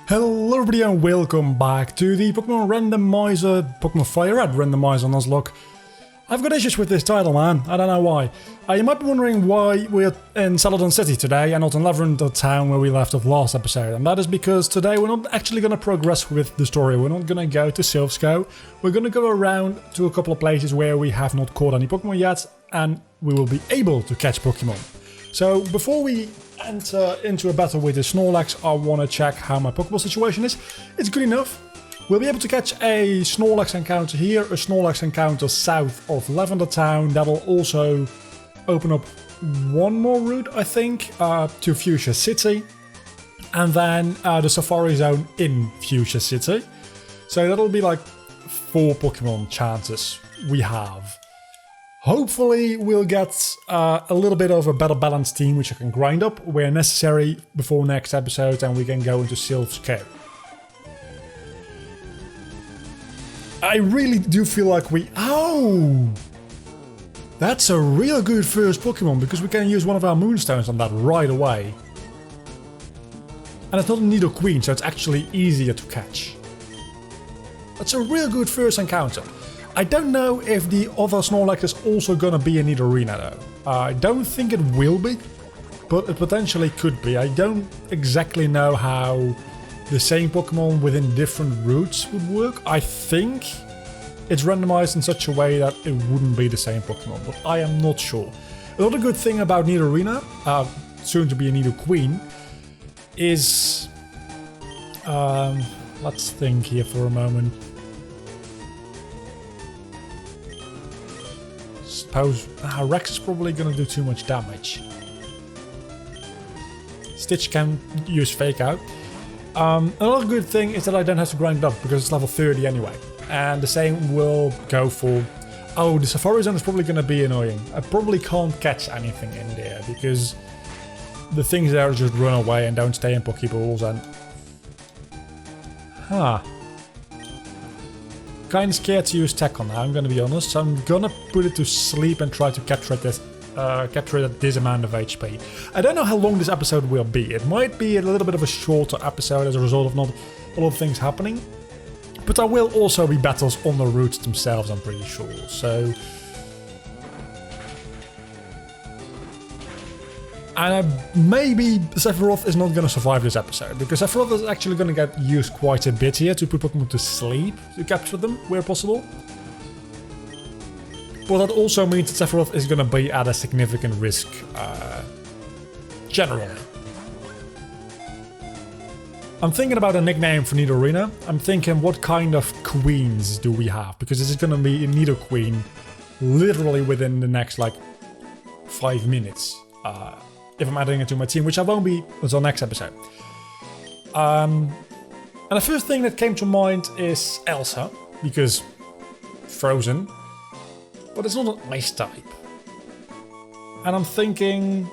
Hello everybody and welcome back to the Pokemon Fire Red Randomizer Nuzlocke. I've got issues with this title, man. I don't know why. You might be wondering why we're in Celadon City today and not in Lavender Town where we left off last episode. And that is because today we're not actually going to progress with the story. We're not going to go to Silphsco. We're going to go around to a couple of places where we have not caught any Pokemon yet. And we will be able to catch Pokemon. So before we enter into a battle with the Snorlax, I want to check how my Pokeball situation is. It's good enough. We'll be able to catch a Snorlax encounter here, a Snorlax encounter south of Lavender Town. That'll also open up one more route, I think, to Fuchsia City. And then the Safari Zone in Fuchsia City. So that'll be like 4 Pokemon chances we have. Hopefully we'll get a little bit of a better balanced team which I can grind up where necessary before next episode, and we can go into Silphsco. I really do feel like Oh! That's a real good first Pokemon because we can use one of our Moonstones on that right away. And it's not a Nidoqueen, so it's actually easier to catch. That's a real good first encounter. I don't know if the other Snorlax is also gonna be in Nidorina though. I don't think it will be, but it potentially could be. I don't exactly know how the same Pokemon within different routes would work. I think it's randomized in such a way that it wouldn't be the same Pokemon, but I am not sure. Another good thing about Nidorina, soon to be a Nidoqueen, is... let's think here for a moment. Suppose Rex is probably going to do too much damage. Stitch can use Fake Out. Another good thing is that I don't have to grind it up because it's level 30 anyway. And the same will go for... Oh, the Safari Zone is probably going to be annoying. I probably can't catch anything in there because the things there just run away and don't stay in Pokeballs and... Kind of scared to use Tech on that, I'm gonna be honest. So I'm gonna put it to sleep and try to capture this amount of HP. I don't know how long this episode will be. It might be a little bit of a shorter episode as a result of not a lot of things happening. But there will also be battles on the routes themselves, I'm pretty sure. So... And maybe Sephiroth is not going to survive this episode, because Sephiroth is actually going to get used quite a bit here to put Pokemon to sleep, to capture them where possible. But that also means that Sephiroth is going to be at a significant risk, generally. I'm thinking about a nickname for Nidorina. I'm thinking, what kind of queens do we have? Because this is going to be a Nidoqueen literally within the next, like, 5 minutes. If I'm adding it to my team, which I won't be until next episode. And the first thing that came to mind is Elsa, because frozen, but it's not an ice type. And I'm thinking,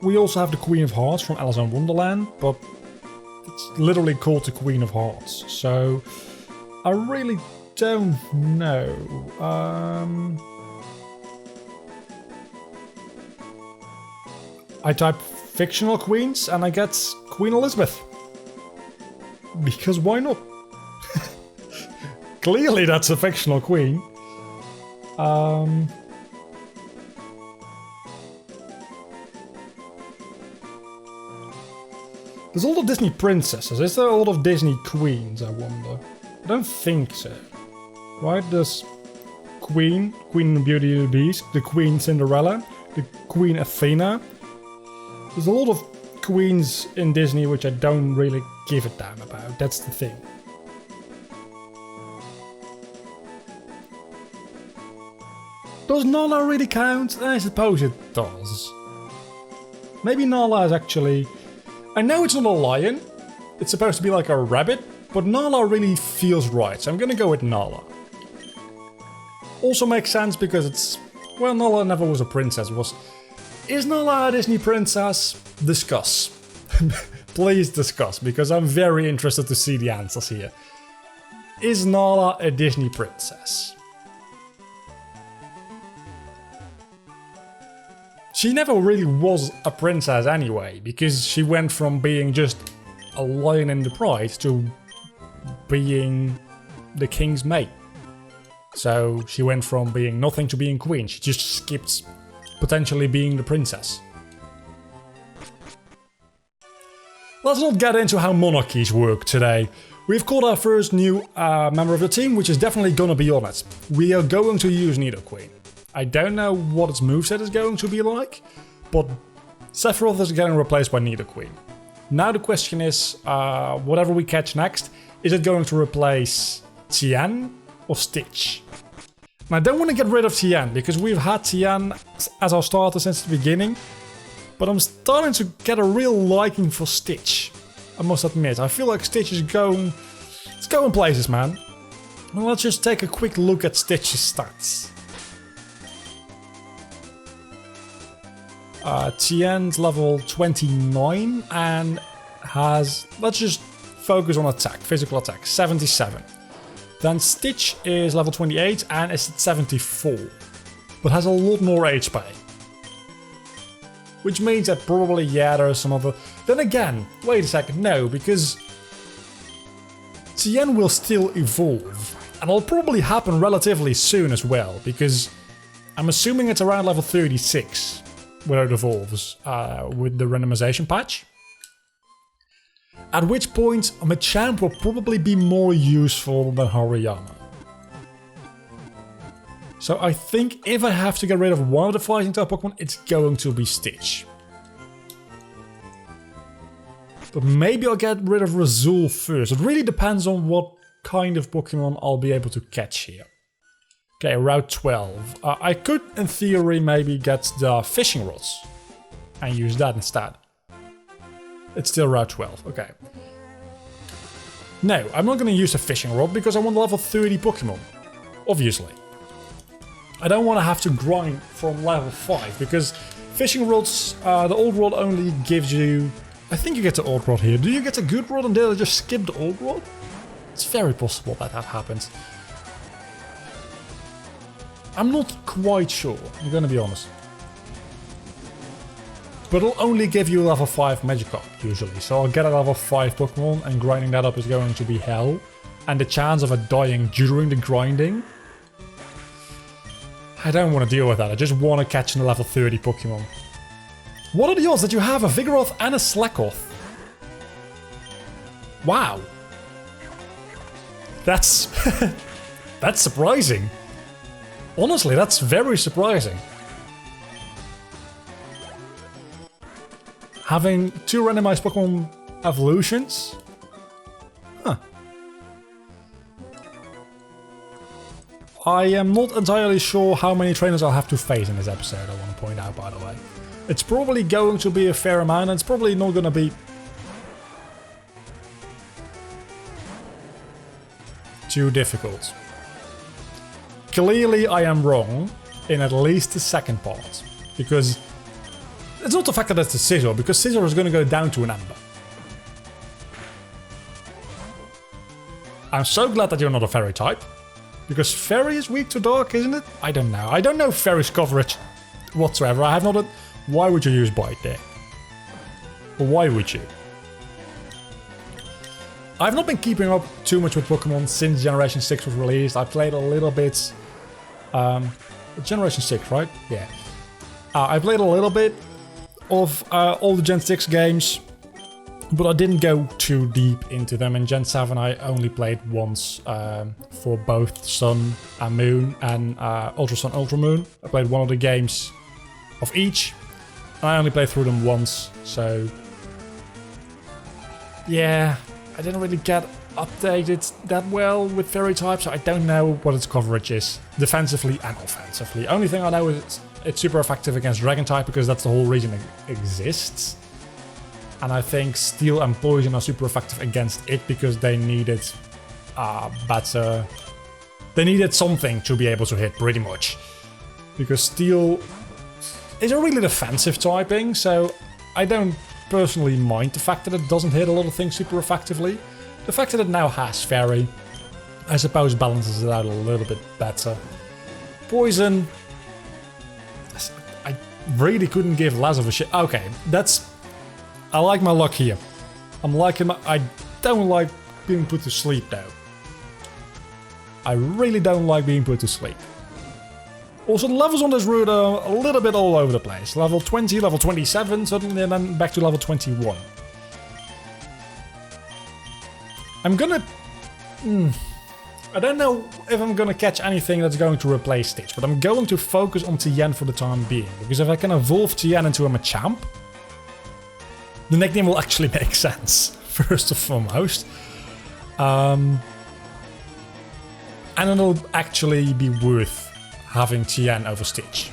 we also have the Queen of Hearts from Alice in Wonderland, but it's literally called the Queen of Hearts, so I really don't know. I type fictional queens and I get Queen Elizabeth. Because why not? Clearly that's a fictional queen. There's a lot of Disney princesses. Is there a lot of Disney queens, I wonder? I don't think so. Right, there's Queen Beauty and the Beast, the Queen Cinderella, the Queen Athena. There's a lot of queens in Disney which I don't really give a damn about, that's the thing. Does Nala really count? I suppose it does. Maybe Nala is actually... I know it's not a lion, it's supposed to be like a rabbit, but Nala really feels right, so I'm gonna go with Nala. Also makes sense because it's... Well, Nala never was a princess, Is Nala a Disney princess? Discuss. Please discuss, because I'm very interested to see the answers here. Is Nala a Disney princess? She never really was a princess anyway, because she went from being just a lion in the pride to being the king's mate. So she went from being nothing to being queen. She just skipped potentially being the princess. Let's not get into how monarchies work today. We've caught our first new member of the team, which is definitely gonna be on it. We are going to use Nidoqueen. I don't know what its moveset is going to be like, but Sephiroth is getting replaced by Nidoqueen. Now the question is, whatever we catch next, is it going to replace Tien or Stitch? And I don't want to get rid of Tien, because we've had Tien as our starter since the beginning, but I'm starting to get a real liking for Stitch. I must admit, I feel like Stitch is going places, man. Well, let's just take a quick look at Stitch's stats. Tien's level 29 and has, let's just focus on attack, physical attack, 77. Then Stitch is level 28 and is at 74, but has a lot more HP. Which means that probably, yeah, there are some other... Then again, wait a second, no, because Tien will still evolve, and it'll probably happen relatively soon as well, because I'm assuming it's around level 36 where it evolves with the randomization patch. At which point, Machamp will probably be more useful than Hariyama. So I think if I have to get rid of one of the fighting type Pokemon, it's going to be Stitch. But maybe I'll get rid of Razul first. It really depends on what kind of Pokemon I'll be able to catch here. Okay, Route 12. I could, in theory, maybe get the fishing rods and use that instead. It's still Route 12, okay. No, I'm not going to use a fishing rod because I want level 30 Pokemon. Obviously. I don't want to have to grind from level 5 because fishing rods, the old rod only gives you... I think you get the old rod here. Do you get a good rod and then I just skip the old rod? It's very possible that that happens. I'm not quite sure, I'm gonna be honest. But it'll only give you level 5 Magikarp usually, so I'll get a level 5 Pokemon and grinding that up is going to be hell. And the chance of it dying during the grinding... I don't want to deal with that, I just want to catch a level 30 Pokemon. What are the odds that you have a Vigoroth and a Slackoth? Wow. That's... that's surprising. Honestly, that's very surprising. Having 2 randomized Pokemon evolutions? Huh. I am not entirely sure how many trainers I'll have to face in this episode, I want to point out, by the way. It's probably going to be a fair amount, and it's probably not going to be too difficult. Clearly I am wrong in at least the second part, because it's not the fact that it's a Scizor, because Scizor is going to go down to an Ember. I'm so glad that you're not a Fairy type, because Fairy is weak to Dark, isn't it? I don't know. I don't know Fairy's coverage whatsoever. I have not... Why would you use Bite there? Or why would you? I've not been keeping up too much with Pokemon since Generation 6 was released. I played a little bit... Generation 6, right? Yeah. I played a little bit of all the Gen 6 games, but I didn't go too deep into them. In Gen 7 I only played once for both Sun and Moon and Ultra Sun, Ultra Moon. I played one of the games of each. I only played through them once, so... Yeah, I didn't really get updated that well with Fairy types, so I don't know what its coverage is, defensively and offensively. Only thing I know is it's super effective against Dragon type, because that's the whole reason it exists. And I think Steel and Poison are super effective against it, because they needed better... They needed something to be able to hit, pretty much. Because Steel is a really defensive typing, so I don't personally mind the fact that it doesn't hit a lot of things super effectively. The fact that it now has Fairy, I suppose, balances it out a little bit better. Poison... I really couldn't give less of a shit. Okay, that's... I like my luck here. I'm liking my... I don't like being put to sleep though. I really don't like being put to sleep. Also, the levels on this route are a little bit all over the place. Level 20, level 27, suddenly, and then back to level 21. I'm gonna... I don't know if I'm gonna catch anything that's going to replace Stitch, but I'm going to focus on Tien for the time being. Because if I can evolve Tien into a Machamp, the nickname will actually make sense, first and foremost. And it'll actually be worth having Tien over Stitch.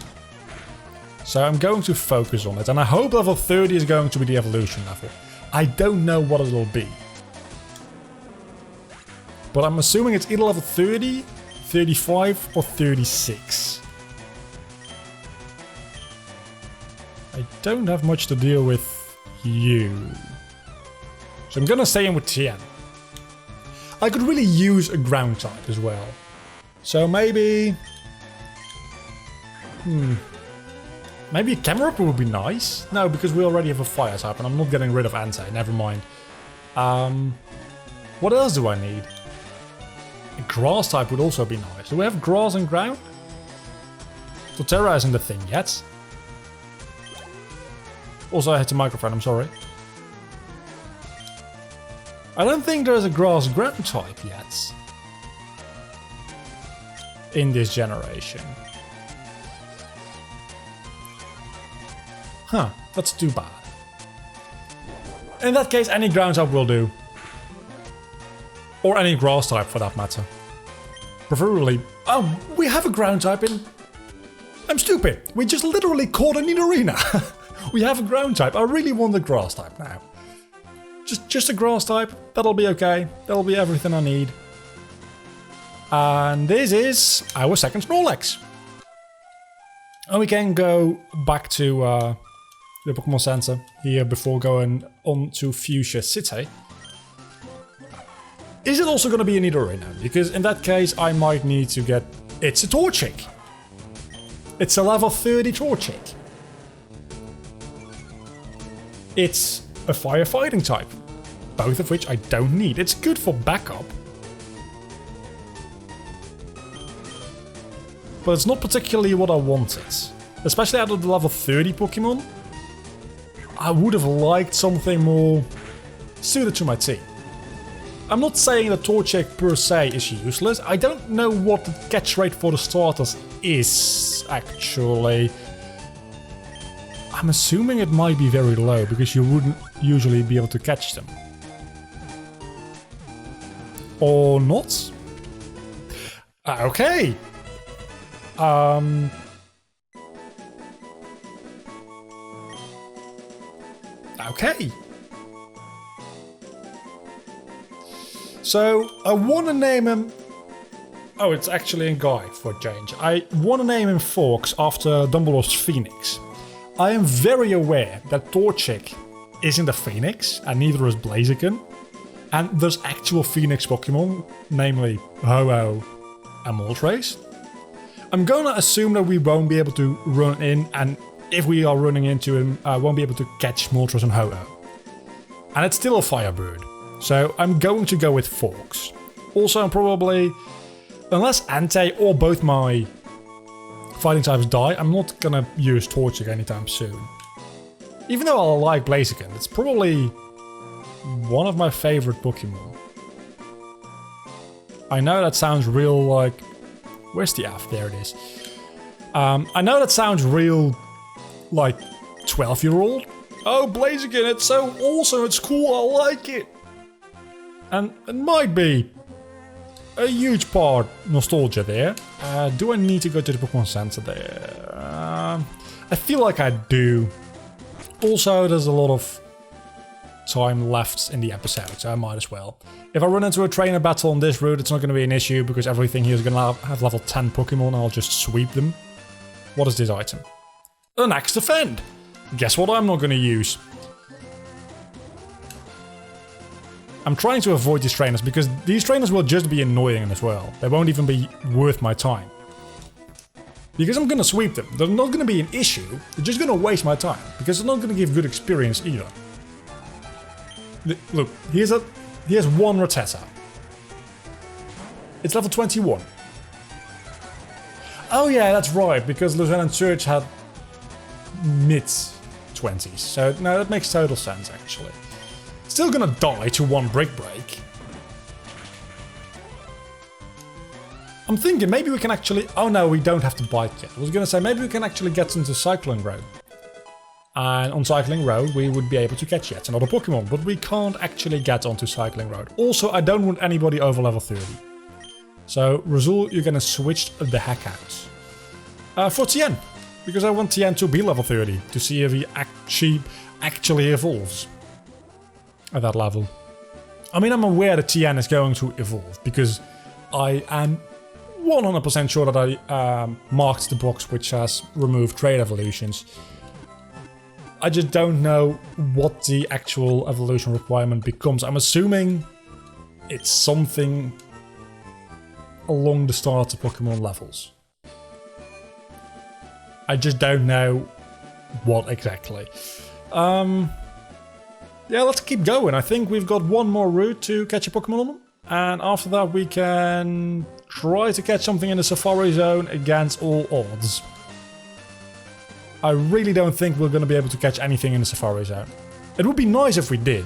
So I'm going to focus on it, and I hope level 30 is going to be the evolution level. I don't know what it'll be. But I'm assuming it's either level 30, 35, or 36. I don't have much to deal with you. So I'm gonna stay in with Tien. I could really use a ground type as well. So maybe... Maybe a Camerupt would be nice. No, because we already have a fire type and I'm not getting rid of Entei, never mind. What else do I need? A grass type would also be nice. Do we have grass and ground? Torterra isn't the thing yet. Also, I hit the microphone, I'm sorry. I don't think there's a grass ground type yet. In this generation. Huh, that's too bad. In that case, any ground type will do. Or any grass type for that matter. Preferably... Oh, we have a ground type in... I'm stupid. We just literally caught a Nidorina. We have a ground type. I really want a grass type now. Just a grass type. That'll be okay. That'll be everything I need. And this is our second Snorlax. And we can go back to the Pokemon Center here before going on to Fuchsia City. Is it also going to be a Nidorina? Because in that case, I might need to get... It's a Torchic. It's a level 30 Torchic. It's a firefighting type. Both of which I don't need. It's good for backup. But it's not particularly what I wanted. Especially out of the level 30 Pokemon. I would have liked something more suited to my team. I'm not saying that Torchic per se is useless. I don't know what the catch rate for the starters is, actually. I'm assuming it might be very low, because you wouldn't usually be able to catch them. Or not? Okay. Okay. So, I want to name him... Oh, it's actually a guy for a change. I want to name him Fox after Dumbledore's Phoenix. I am very aware that Torchic isn't a Phoenix, and neither is Blaziken. And there's actual Phoenix Pokemon, namely Ho-Oh and Moltres. I'm gonna assume that we won't be able to run in, and if we are running into him, I won't be able to catch Moltres and Ho-Oh. And it's still a Firebird. So I'm going to go with Fox. Also, I'm probably, unless Entei or both my fighting types die, I'm not gonna use Torchic anytime soon. Even though I like Blaziken, it's probably one of my favorite Pokemon. I know that sounds real like... Where's the F? There it is. I know that sounds real like 12-year-old. Oh, Blaziken, it's so awesome, it's cool, I like it. And it might be a huge part nostalgia there. Do I need to go to the Pokemon Center there? I feel like I do. Also, there's a lot of time left in the episode, so I might as well. If I run into a trainer battle on this route, it's not going to be an issue because everything here is going to have level 10 Pokemon and I'll just sweep them. What is this item? An Axe Defend! Guess what I'm not going to use? I'm trying to avoid these trainers because these trainers will just be annoying as well. They won't even be worth my time. Because I'm going to sweep them. They're not going to be an issue. They're just going to waste my time. Because they're not going to give good experience either. Look, here's one Rattata. It's level 21. Oh yeah, that's right, because Lieutenant Surge had mid-20s. So, no, that makes total sense, actually. Still gonna die to one Brick Break. I'm thinking maybe we can actually... Oh no, we don't have to bite yet. I was gonna say maybe we can actually get into Cycling Road. And on Cycling Road we would be able to catch yet another Pokemon, but we can't actually get onto Cycling Road. Also, I don't want anybody over level 30. So, Razul, you're gonna switch the heck out. For Tien, because I want Tien to be level 30, to see if he actually evolves at that level. I mean, I'm aware that Tien is going to evolve, because I am 100% sure that I marked the box which has removed trade evolutions. I just don't know what the actual evolution requirement becomes. I'm assuming it's something along the starter Pokemon levels. I just don't know what exactly. Yeah, let's keep going. I think we've got one more route to catch a Pokemon on them. And after that we can try to catch something in the Safari Zone against all odds. I really don't think we're going to be able to catch anything in the Safari Zone. It would be nice if we did.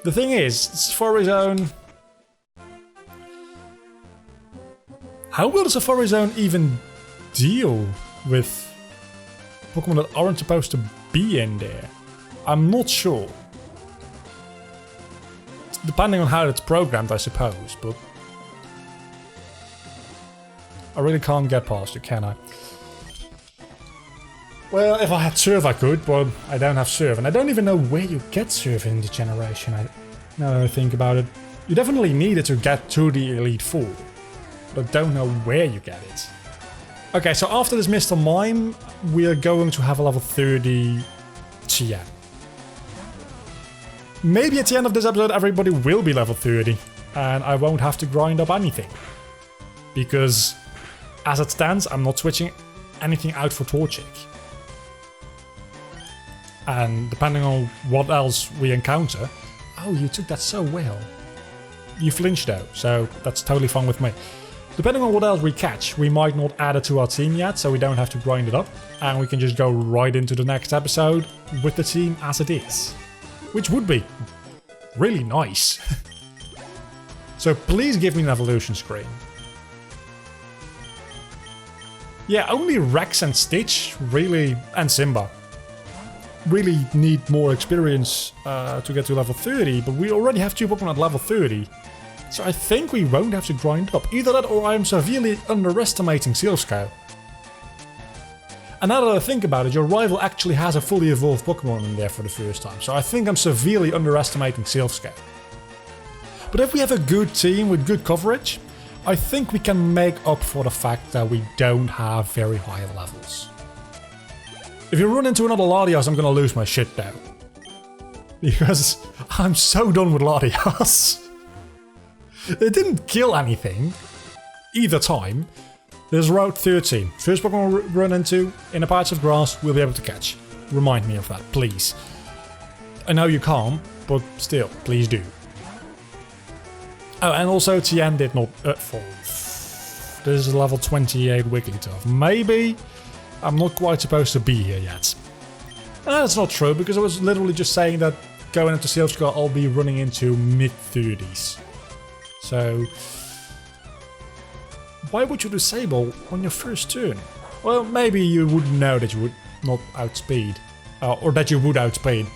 The thing is, the Safari Zone... How will the Safari Zone even deal with Pokemon that aren't supposed to be in there? I'm not sure. Depending on how it's programmed, I suppose, but... I really can't get past it, can I? Well, if I had Surf I could, but I don't have Surf. And I don't even know where you get Surf in the generation, now that I think about it. You definitely need it to get to the Elite Four, but don't know where you get it. Okay, so after this Mr. Mime, we are going to have a level 30 Tien. Maybe at the end of this episode everybody will be level 30 and I won't have to grind up anything. Because as it stands, I'm not switching anything out for Torchic. And depending on what else we encounter... Oh, you took that so well. You flinched though, so that's totally fine with me. Depending on what else we catch, we might not add it to our team yet, so we don't have to grind it up. And we can just go right into the next episode with the team as it is. Which would be really nice. So please give me an evolution screen. Yeah, only Rex and Stitch really, and Simba, really need more experience to get to level 30, but we already have 2 Pokemon at level 30. So I think we won't have to grind up. Either that or I'm severely underestimating Silph. And now that I think about it, your rival actually has a fully evolved Pokemon in there for the first time. So I think I'm severely underestimating Silph. But if we have a good team with good coverage, I think we can make up for the fact that we don't have very high levels. If you run into another Latias, I'm gonna lose my shit though. Because I'm so done with Latias. It didn't kill anything either time. There's Route 13. First Pokemon we'll run into in a patch of grass we'll be able to catch. Remind me of that, please. I know you can't, but still, please do. Oh, and also Tien did not fall. This is level 28 Wigglytuff. Maybe I'm not quite supposed to be here yet. That's not true, because I was literally just saying that going into Silph I'll be running into mid-30s. So, why would you disable on your first turn? Well, maybe you would know that you would not outspeed, or that you would outspeed.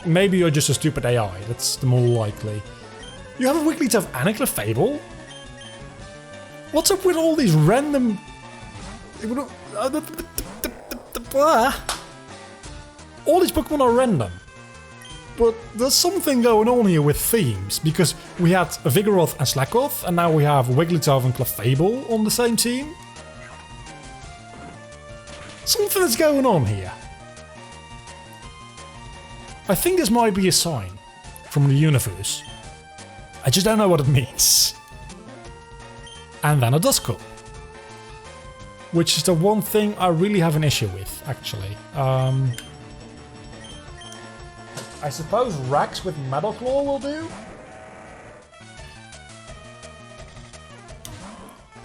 Maybe you're just a stupid AI, that's the more likely. You have a Wigglytuff and a Clefable? What's up with all these random... All these Pokemon are random. But there's something going on here with themes, because we had Vigoroth and Slakoth, and now we have Wigglytuff and Clefable on the same team. Something is going on here. I think this might be a sign from the universe. I just don't know what it means. And then a Duskull. which is the one thing I really have an issue with, actually. I suppose Rex with Metal Claw will do?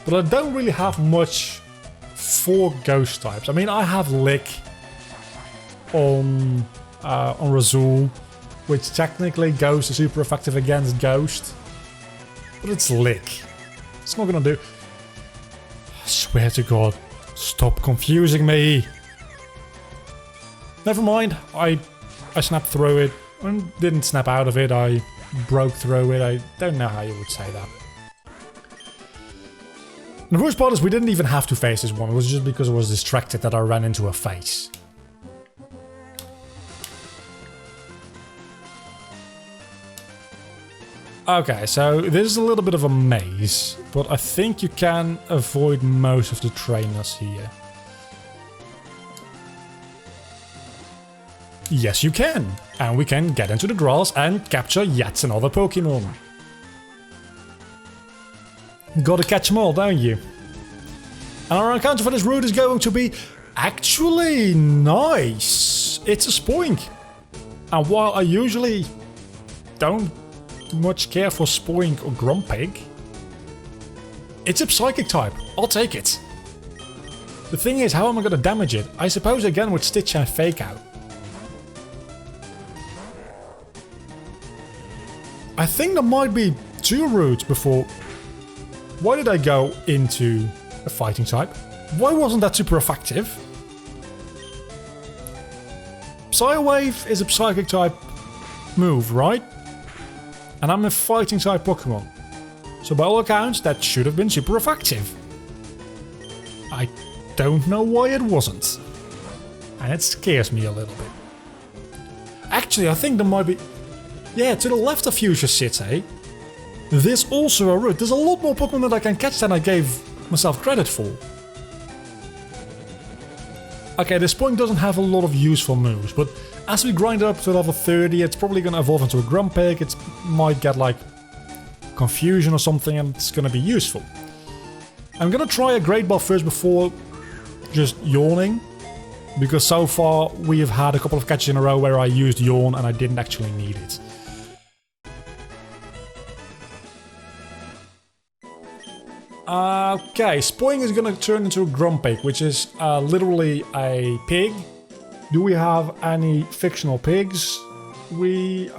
But I don't really have much for ghost types. I mean, I have Lick on Razul, which technically Ghost is super effective against Ghost. But it's Lick. It's not gonna do. I swear to God, stop confusing me. Never mind, I snapped through it. I didn't snap out of it, I broke through it. I don't know how you would say that. The worst part is we didn't even have to face this one. It was just because I was distracted that I ran into a face. Okay, so this is a little bit of a maze, but I think you can avoid most of the trainers here. Yes, you can. And we can get into the grass and capture yet another Pokemon. Gotta catch them all, don't you? And our encounter for this route is going to be actually nice. It's a Spoink. And while I usually don't much care for Spoink or Grumpig, it's a Psychic type. I'll take it. The thing is, how am I gonna damage it? I suppose again with Stitch and Fake Out. I think there might be two routes before. Why did I go into a fighting type? Why wasn't that super effective? Psywave is a Psychic type move, right? And I'm a fighting type Pokemon. So by all accounts, that should have been super effective. I don't know why it wasn't. And it scares me a little bit. Actually, I think there might be... Yeah, to the left of Fuchsia City, there's also a route. There's a lot more Pokemon that I can catch than I gave myself credit for. Okay, this point doesn't have a lot of useful moves, but as we grind it up to level 30, it's probably going to evolve into a Grumpig. It might get like Confusion or something, and it's going to be useful. I'm going to try a Great Ball first before just yawning, because so far we have had a couple of catches in a row where I used Yawn and I didn't actually need it. Okay, Spoink is gonna turn into a Grumpig, which is literally a pig. Do we have any fictional pigs we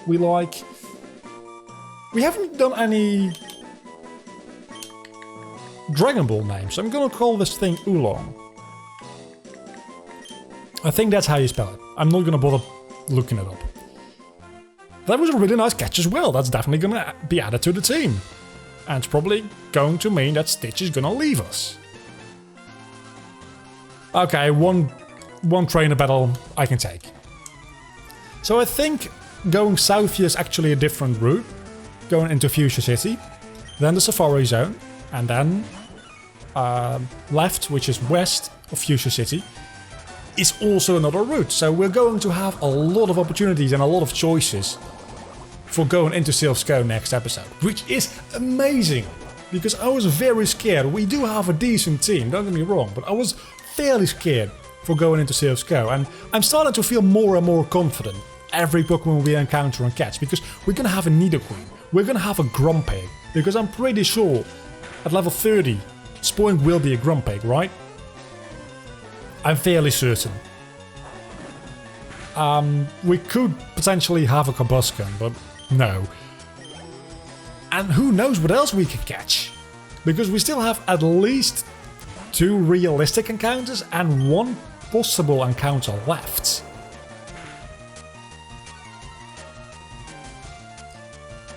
like? We haven't done any Dragon Ball names, so I'm gonna call this thing Oolong. I think that's how you spell it. I'm not gonna bother looking it up. That was a really nice catch as well. That's definitely gonna be added to the team. And it's probably going to mean that Stitch is gonna leave us. Okay, one trainer battle I can take. So I think going south here is actually a different route. Going into Fuchsia City, then the Safari Zone, and then left, which is west of Fuchsia City, is also another route. So we're going to have a lot of opportunities and a lot of choices for going into Silph next episode, which is amazing, because I was very scared. We do have a decent team, don't get me wrong, but I was fairly scared for going into Silph, and I'm starting to feel more and more confident every Pokemon we encounter and catch, because we're gonna have a Nidoqueen, we're gonna have a Grumpig, because I'm pretty sure at level 30 Spoink will be a Grumpig, right? I'm fairly certain. We could potentially have a Combusken, but no. And who knows what else we can catch? Because we still have at least 2 realistic encounters and 1 possible encounter left.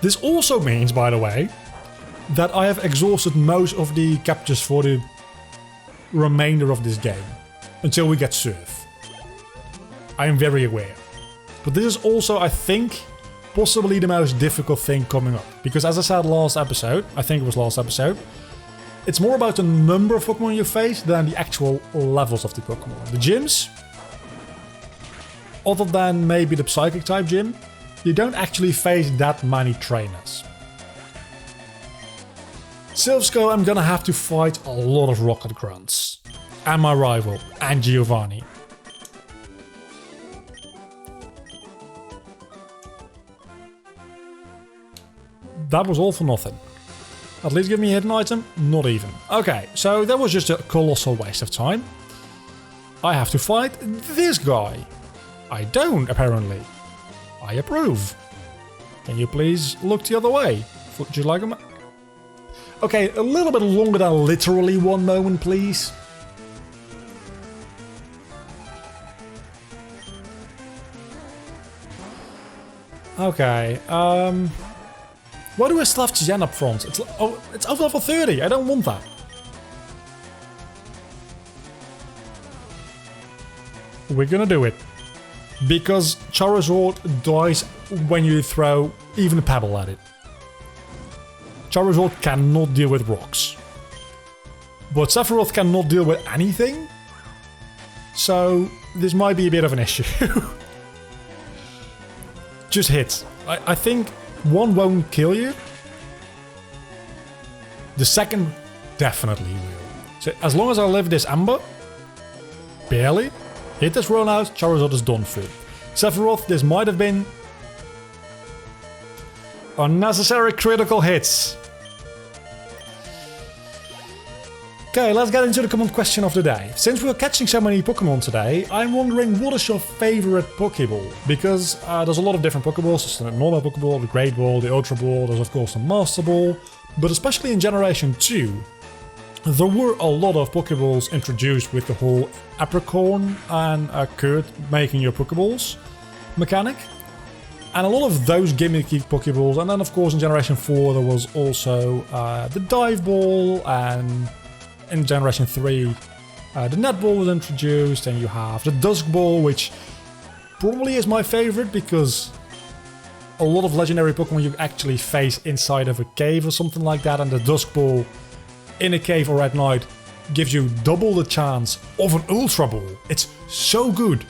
This also means, by the way, that I have exhausted most of the captures for the remainder of this game, until we get Surf. I am very aware. But this is also, I think, possibly the most difficult thing coming up. Because as I said last episode, I think it was last episode, it's more about the number of Pokemon you face than the actual levels of the Pokemon. The gyms, other than maybe the Psychic type gym, you don't actually face that many trainers. Silvsko, I'm gonna have to fight a lot of rocket grunts. And my rival, and Giovanni. That was all for nothing. At least give me a hidden item? Not even. Okay, so that was just a colossal waste of time. I have to fight this guy. I don't, apparently. I approve. Can you please look the other way? Would you like him? Okay, a little bit longer than literally 1 moment, please. Okay, why do I still have Jen up front? It's over level 30, I don't want that. We're gonna do it. Because Charizard dies when you throw even a pebble at it. Charizard cannot deal with rocks. But Sephiroth cannot deal with anything. So this might be a bit of an issue. Just hit. I think one won't kill you. The second definitely will. So as long as I live this Amber, barely, hit this run out, Charizard is done for. Sephiroth, this might have been unnecessary critical hits. Okay, let's get into the common question of the day. Since we're catching so many Pokemon today, I'm wondering what is your favorite Pokeball? Because there's a lot of different Pokeballs. There's the normal Pokeball, the Great Ball, the Ultra Ball, there's of course the Master Ball. But especially in Generation 2, there were a lot of Pokeballs introduced with the whole Apricorn and Kurt making your Pokeballs mechanic. And a lot of those gimmicky Pokeballs, and then of course in Generation 4 there was also the Dive Ball, and in Generation 3 the Net Ball was introduced, and you have the Dusk Ball, which probably is my favorite because a lot of legendary Pokemon you actually face inside of a cave or something like that, and the Dusk Ball in a cave or at night gives you double the chance of an Ultra Ball. It's so good.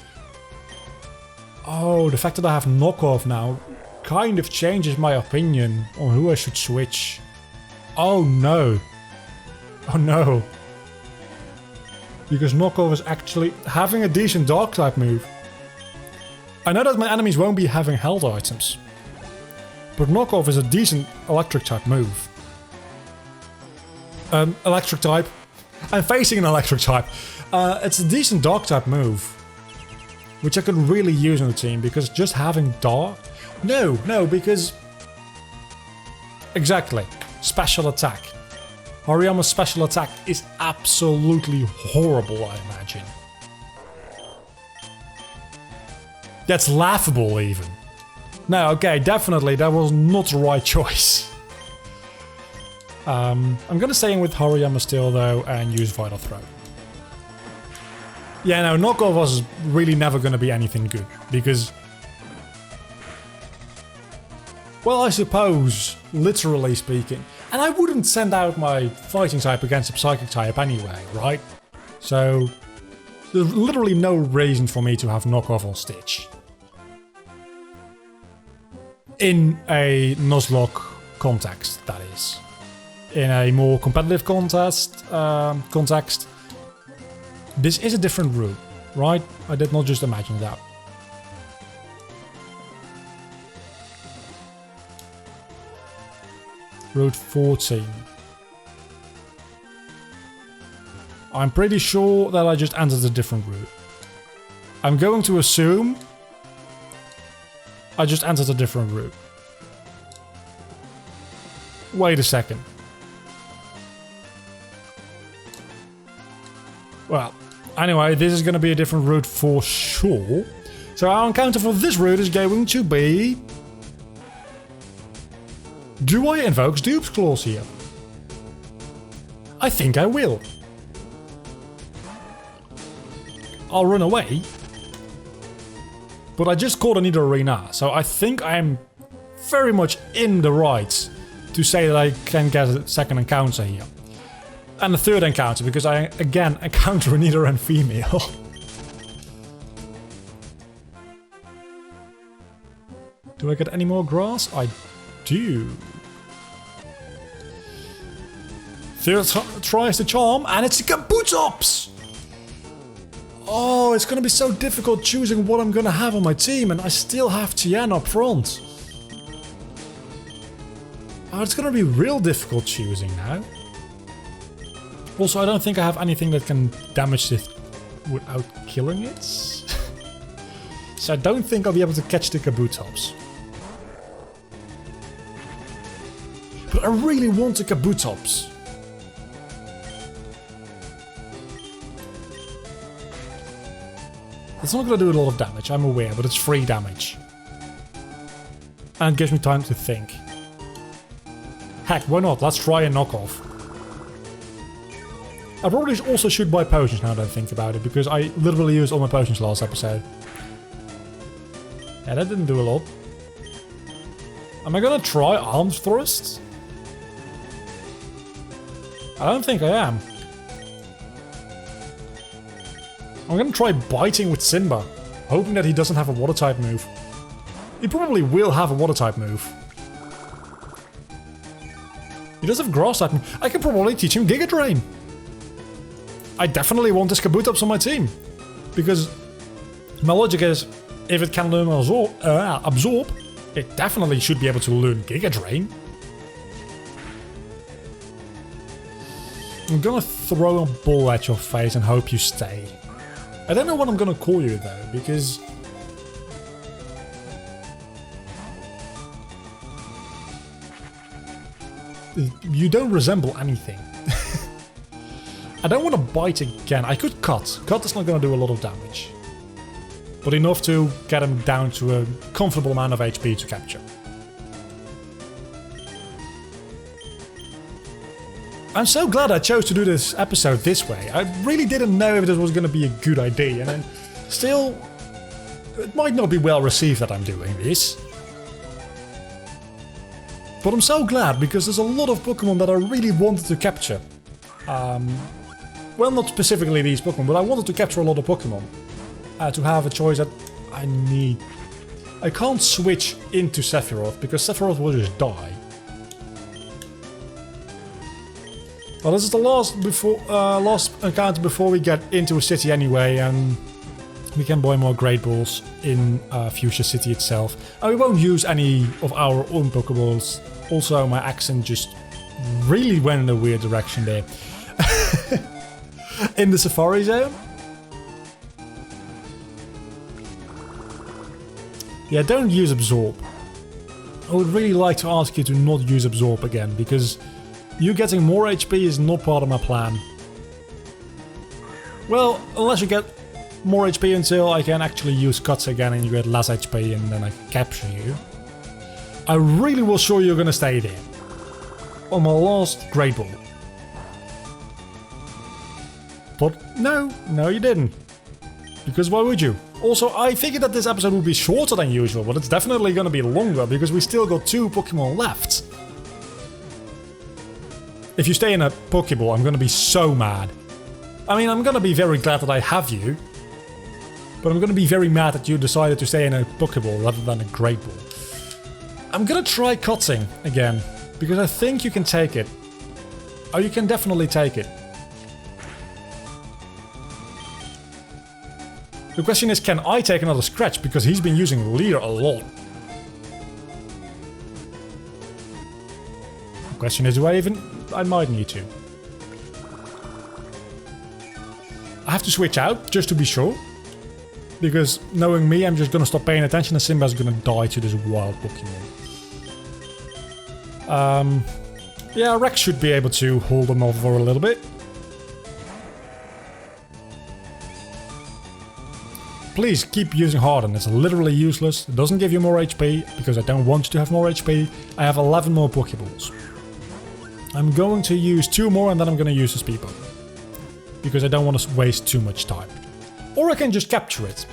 Oh, the fact that I have knockoff now kind of changes my opinion on who I should switch. Oh no. Oh no. Because knockoff is actually having a decent dark type move. I know that my enemies won't be having held items, but knockoff is a decent electric type move. Electric type. I'm facing an electric type. It's a decent dark type move, which I could really use on the team, because just having dark... No, because... Exactly. Special attack. Hariyama's special attack is absolutely horrible, I imagine. That's laughable, even. No, okay, definitely, that was not the right choice. I'm gonna stay in with Hariyama still, though, and use Vital Throw. Yeah, no, knockoff was really never gonna be anything good, because... Well, I suppose, literally speaking... And I wouldn't send out my fighting type against a psychic type anyway, right? So, there's literally no reason for me to have knockoff on Stitch. In a Nuzlocke context, that is. In a more competitive context, this is a different route, right? I did not just imagine that. Route 14. I'm pretty sure that I just entered a different route. I'm going to assume I just entered a different route. Wait a second. Well, anyway, this is going to be a different route for sure. So our encounter for this route is going to be... Do I invoke Dupe's Claws here? I think I will. I'll run away. But I just caught Anita Arena, so I think I'm very much in the right to say that I can get a second encounter here. And a third encounter, because I again encounter Anita and female. Do I get any more grass? I do. Third tries the charm, and it's a Kabutops! Oh, it's gonna be so difficult choosing what I'm gonna have on my team, and I still have Tien up front. Oh, it's gonna be real difficult choosing now. Also, I don't think I have anything that can damage it without killing it. So I don't think I'll be able to catch the Kabutops. But I really want the Kabutops. It's not going to do a lot of damage, I'm aware, but it's free damage. And it gives me time to think. Heck, why not? Let's try a knockoff. I probably also should buy potions now that I think about it, because I literally used all my potions last episode. Yeah, that didn't do a lot. Am I gonna try Arms Thrust? I don't think I am. I'm gonna try Biting with Simba, hoping that he doesn't have a Water type move. He probably will have a Water type move. He does have Grass type move. I can probably teach him Giga Drain. I definitely want this Kabutops on my team, because my logic is, if it can learn Absorb, it definitely should be able to learn Giga Drain. I'm gonna throw a ball at your face and hope you stay. I don't know what I'm gonna call you though, because you don't resemble anything. I don't want to bite again. I could cut. Cut is not going to do a lot of damage. But enough to get him down to a comfortable amount of HP to capture. I'm so glad I chose to do this episode this way. I really didn't know if this was going to be a good idea. And then still, it might not be well received that I'm doing this. But I'm so glad, because there's a lot of Pokemon that I really wanted to capture. Well, not specifically these Pokemon, but I wanted to capture a lot of Pokemon. To have a choice that I need. I can't switch into Sephiroth, because Sephiroth will just die. Well, this is the last encounter before we get into a city anyway, and we can buy more Great Balls in Fuchsia City itself. And we won't use any of our own Pokeballs. Also, my accent just really went in a weird direction there. In the Safari Zone? Yeah, don't use Absorb. I would really like to ask you to not use Absorb again, because you getting more HP is not part of my plan. Well, unless you get more HP until I can actually use Cuts again and you get less HP and then I can capture you. I really was sure you're gonna stay there. On my last Great Ball. But no, you didn't. Because why would you? Also, I figured that this episode would be shorter than usual, but it's definitely gonna be longer because we still got 2 Pokemon left. If you stay in a Pokeball, I'm gonna be so mad. I mean, I'm gonna be very glad that I have you, but I'm gonna be very mad that you decided to stay in a Pokeball rather than a Great Ball. I'm gonna try Cutting again, because I think you can take it. Oh, you can definitely take it. The question is, can I take another Scratch, because he's been using Leer a lot. The question is, I might need to. I have to switch out, just to be sure. Because knowing me, I'm just gonna stop paying attention and Simba's gonna die to this wild Pokemon. Yeah, Rex should be able to hold them off for a little bit. Please keep using Harden, it's literally useless. It doesn't give you more HP, because I don't want you to have more HP. I have 11 more Pokeballs. I'm going to use 2 more and then I'm going to use the Speed Button. Because I don't want to waste too much time. Or I can just capture it.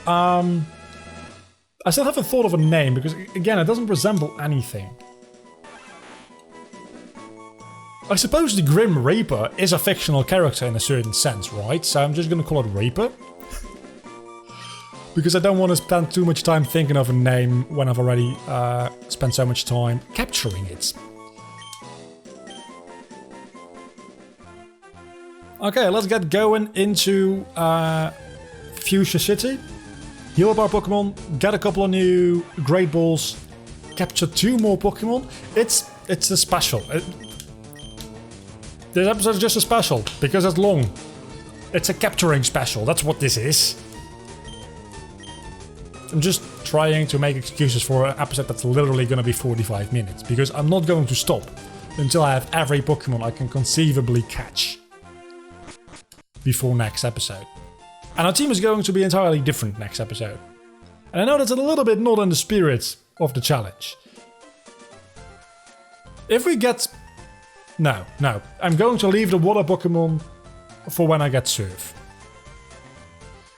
I still haven't thought of a name, because again, it doesn't resemble anything. I suppose the Grim Reaper is a fictional character in a certain sense, right? So I'm just going to call it Reaper. Because I don't want to spend too much time thinking of a name when I've already spent so much time capturing it. Okay, let's get going into Fuchsia City. Heal up our Pokemon, get a couple of new Great Balls, capture 2 more Pokemon. It's a special. This episode is just a special because it's long. It's a capturing special. That's what this is. I'm just trying to make excuses for an episode that's literally going to be 45 minutes because I'm not going to stop until I have every Pokemon I can conceivably catch before next episode. And our team is going to be entirely different next episode. And I know that's a little bit not in the spirit of the challenge. If we get... No. I'm going to leave the water Pokemon for when I get Surf.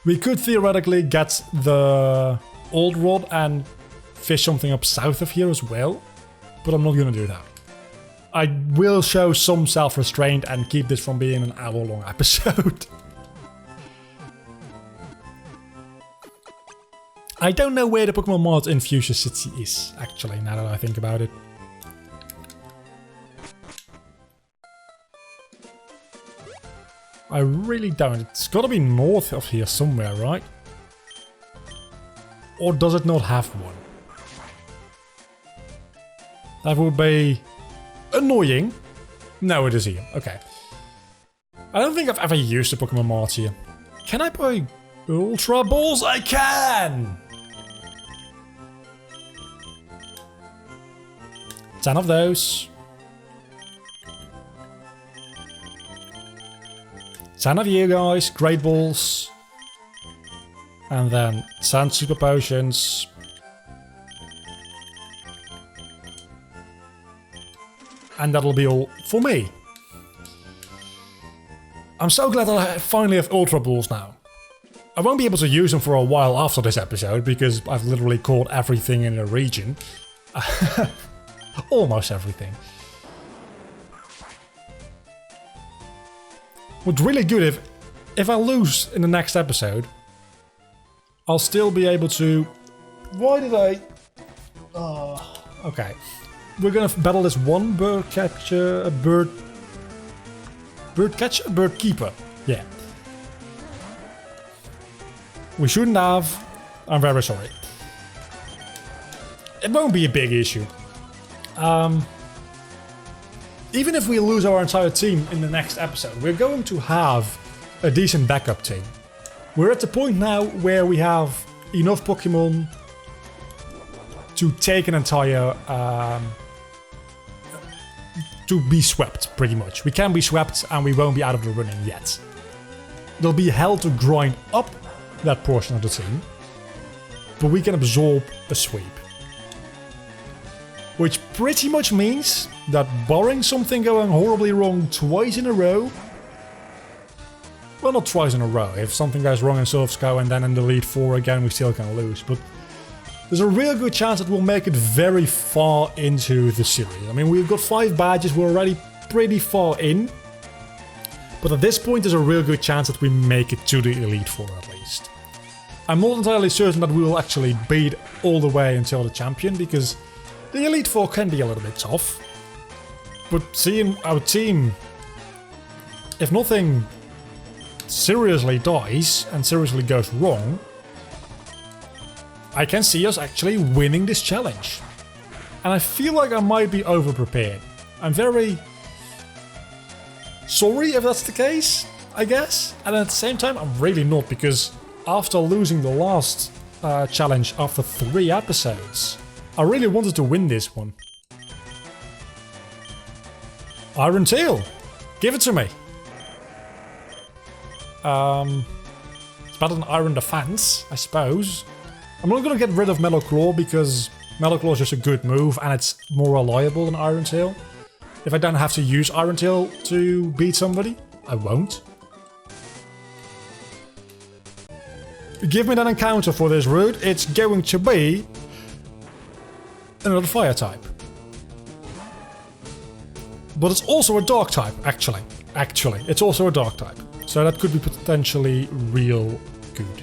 We could theoretically get the Old Rod and fish something up south of here as well. But I'm not going to do that. I will show some self-restraint and keep this from being an hour-long episode. I don't know where the Pokemon Mart in Fuchsia City is, actually, now that I think about it. I really don't. It's gotta be north of here somewhere, right? Or does it not have one? That would be annoying. No, it is here. Okay. I don't think I've ever used the Pokemon Mart here. Can I buy Ultra Balls? I can! 10 of those. 10 of you guys, Great Balls. And then 10 Super Potions. And that'll be all for me. I'm so glad that I finally have Ultra Balls now. I won't be able to use them for a while after this episode because I've literally caught everything in the region. Almost everything. What's really good if I lose in the next episode, I'll still be able to... Why did I... Okay. We're gonna battle this one bird catcher, a bird... Bird catcher? Bird keeper. Yeah. We shouldn't have. I'm very sorry. It won't be a big issue. Even if we lose our entire team in the next episode, we're going to have a decent backup team. We're at the point now where we have enough Pokemon to take an entire... to be swept, pretty much. We can be swept and we won't be out of the running yet. There'll be hell to grind up that portion of the team, but we can absorb a sweep. Which pretty much means that barring something going horribly wrong twice in a row... Well, not twice in a row. If something goes wrong in Surf Scout and then in the lead 4 again, we still can lose. But there's a real good chance that we'll make it very far into the series. I mean, we've got 5 badges, we're already pretty far in. But at this point, there's a real good chance that we make it to the Elite 4 at least. I'm not entirely certain that we will actually beat all the way until the champion, because the Elite 4 can be a little bit tough. But seeing our team, if nothing seriously dies and seriously goes wrong, I can see us actually winning this challenge. And I feel like I might be over-prepared. I'm very sorry if that's the case, I guess. And at the same time, I'm really not, because after losing the last challenge after 3 episodes, I really wanted to win this one. Iron Tail! Give it to me! It's better than Iron Defense, I suppose. I'm not gonna get rid of Metal Claw because Metal Claw is just a good move and it's more reliable than Iron Tail. If I don't have to use Iron Tail to beat somebody, I won't. Give me that encounter for this route. It's going to be another fire type. But it's also a dark type, actually. It's also a dark type. So that could be potentially real good.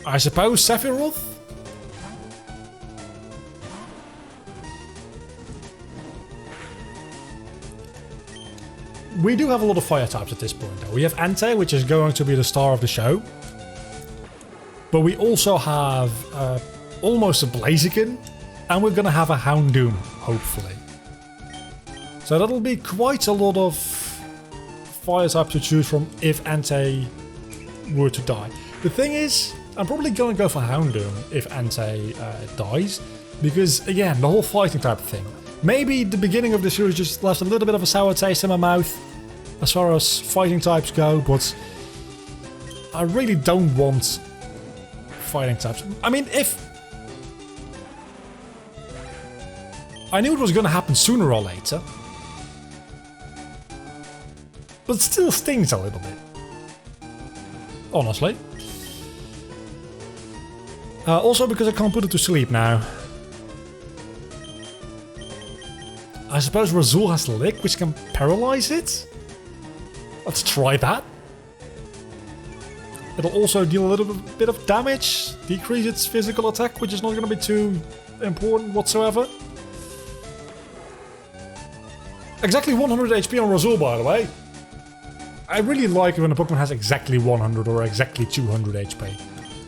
I suppose Sephiroth? we do have a lot of fire types at this point though. We have Entei, which is going to be the star of the show. But we also have almost a Blaziken, and we're going to have a Houndoom, hopefully. So that'll be quite a lot of fire types to choose from if Entei were to die. The thing is, I'm probably going to go for Houndoom if Entei dies, because again, the whole fighting type thing. Maybe the beginning of the series just left a little bit of a sour taste in my mouth as far as fighting types go, but I really don't want fighting types. I mean, if I knew it was going to happen sooner or later, but it still stings a little bit, honestly. Also because I can't put it to sleep now. I suppose Razul has Lick, which can paralyze it? Let's try that. It'll also deal a little bit of damage, decrease its physical attack, which is not going to be too important whatsoever. Exactly 100 HP on Razul, by the way. I really like it when a Pokemon has exactly 100 or exactly 200 HP.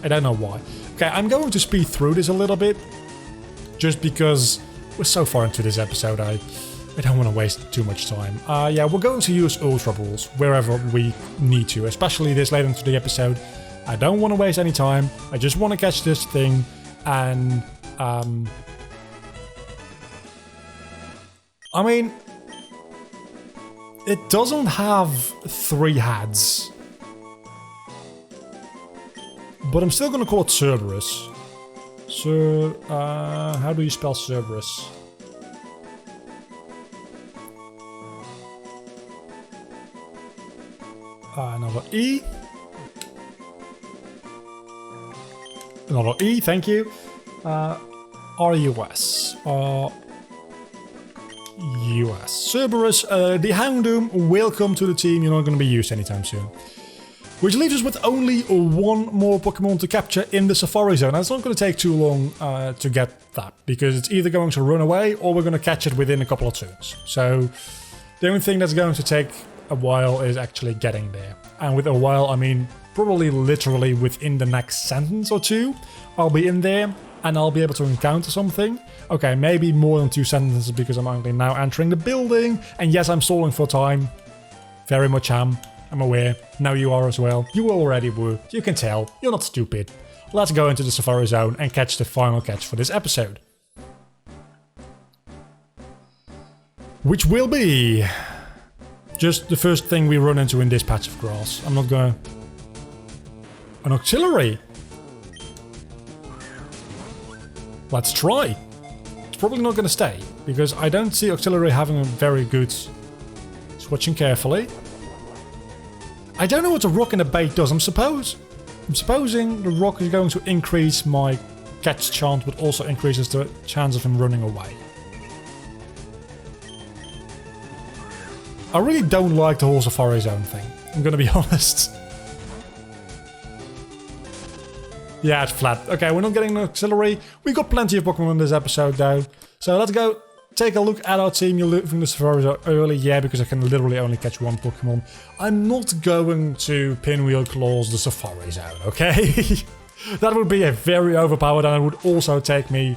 I don't know why. Okay, I'm going to speed through this a little bit, just because we're so far into this episode, I don't want to waste too much time. Yeah, we're going to use Ultra Balls wherever we need to, especially this late into the episode. I don't want to waste any time. I just want to catch this thing, and I mean, it doesn't have 3 heads, but I'm still going to call it Cerberus. How do you spell Cerberus? Another E. Another E, thank you. R-U-S. US. Cerberus, the Houndoom, welcome to the team. You're not going to be used anytime soon. Which leaves us with only one more Pokemon to capture in the Safari Zone. And it's not going to take too long to get that, because it's either going to run away or we're going to catch it within a couple of turns. So the only thing that's going to take a while is actually getting there. And with a while, I mean probably literally within the next sentence or two, I'll be in there and I'll be able to encounter something. Okay, maybe more than 2 sentences because I'm only now entering the building. And yes, I'm stalling for time. Very much am. I'm aware. Now you are as well. You already were. You can tell. You're not stupid. Let's go into the Safari Zone and catch the final catch for this episode. Which will be just the first thing we run into in this patch of grass. I'm not gonna... An auxiliary! Let's try. It's probably not gonna stay, because I don't see auxiliary having a very good... Switching carefully. I don't know what the rock in the bait does. I'm supposing the rock is going to increase my catch chance, but also increases the chance of him running away. I really don't like the whole Safari Zone thing. I'm gonna be honest. Yeah, it's flat. Okay, we're not getting an auxiliary. We got plenty of Pokemon in this episode though. So let's go take a look at our team. You're leaving the Safari Zone early, yeah, because I can literally only catch 1 Pokemon. I'm not going to Pinwheel Claws the Safari Zone, okay? That would be a very overpowered, and it would also take me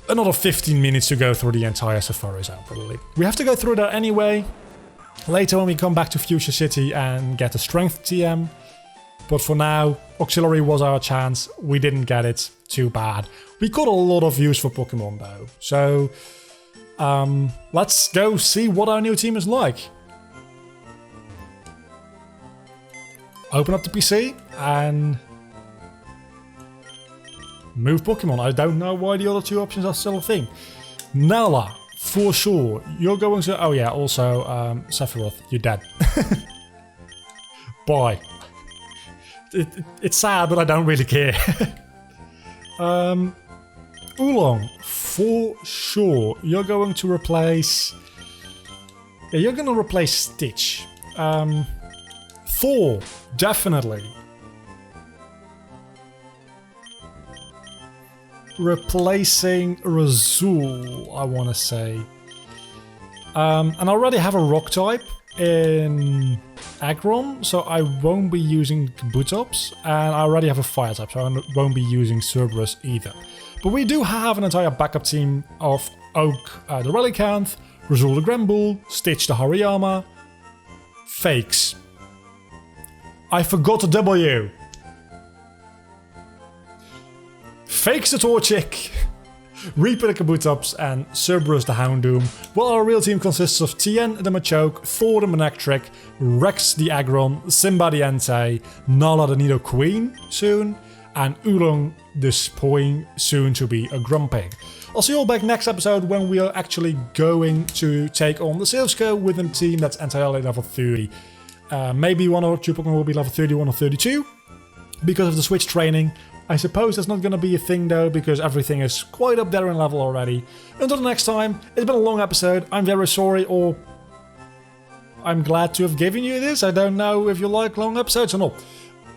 another 15 minutes to go through the entire Safari Zone, probably. We have to go through that anyway, later when we come back to Fuchsia City and get the Strength TM. But for now, Auxiliary was our chance. We didn't get it. Too bad. We got a lot of use for Pokemon though. So, let's go see what our new team is like. Open up the PC and move Pokemon. I don't know why the other 2 options are still a thing. Nala, for sure. You're going to... Oh yeah, also Sephiroth, you're dead. Bye. It's sad, but I don't really care. Oolong, for sure. You're going to replace... Yeah, you're going to replace Stitch. Thor, definitely. Replacing Razul, I want to say. And I already have a rock type in Aggron, so I won't be using Kabutops, and I already have a Fire type, so I won't be using Cerberus either. But we do have an entire backup team of Oak the Relicanth, Razul the Granbull, Stitch the Hariyama, Fakes. I forgot the W. Fakes the Torchic, Reaper the Kabutops, and Cerberus the Houndoom, while our real team consists of Tien the Machoke, Thor the Manectric, Rex the Aggron, Simba the Entei, Nala the Nidoqueen soon, and Oolong the Spoing, soon to be a Grumpig. I'll see you all back next episode when we are actually going to take on the Silphsco with a team that's entirely level 30. Maybe one or two Pokemon will be level 31 or 32 because of the Switch training. I suppose that's not going to be a thing though, because everything is quite up there in level already. Until the next time, it's been a long episode. I'm very sorry, or I'm glad to have given you this. I don't know if you like long episodes or not.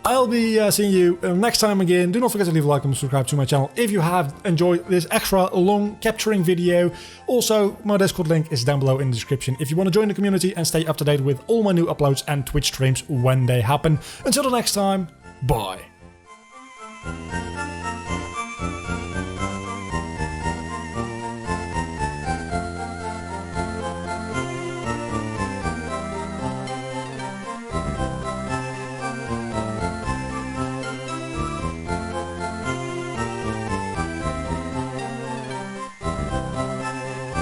I'll be seeing you next time again. Do not forget to leave a like and subscribe to my channel if you have enjoyed this extra long capturing video. Also, my Discord link is down below in the description if you want to join the community and stay up to date with all my new uploads and Twitch streams when they happen. Until the next time, bye.